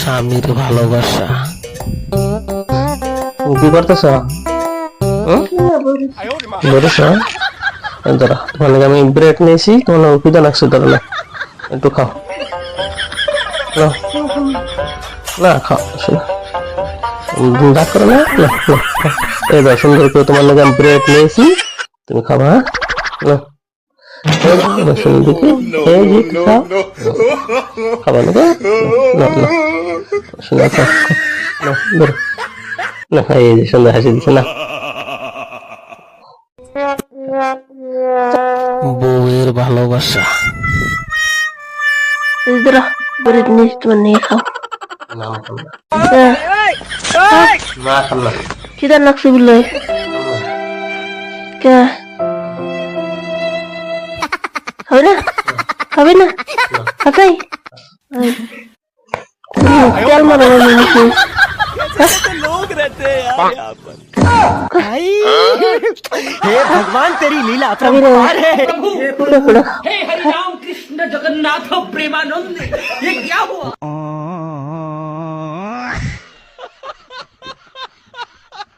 স্বামীর ভালোবাসা। কি করতেছ? বলিস ধরো তোমার লাগে আমি ব্রেড নিয়েছি, তোমার খিদা লাগছে, ধরো না একটু খাও। না খাও, রাগ করো না। এবার সুন্দর করে তোমার লাগে আমি ব্রেড নিয়েছি, তুমি খাবা। হ্যাঁ খাবা না এই যে সুন্দর হাসি দিচ্ছে না। বউয়ের ভালোবাসা। নিয়ে খাও। খিদা লাগছে বলে কে খাবে না? খাবে না? খাবে তেল মারো लोग रहते हैं यार यहाँ पर। भाई हे भगवान तेरी लीला अपरंपार है। हे हरि राम कृष्ण जगन्नाथ प्रेमानंद, ये क्या हुआ?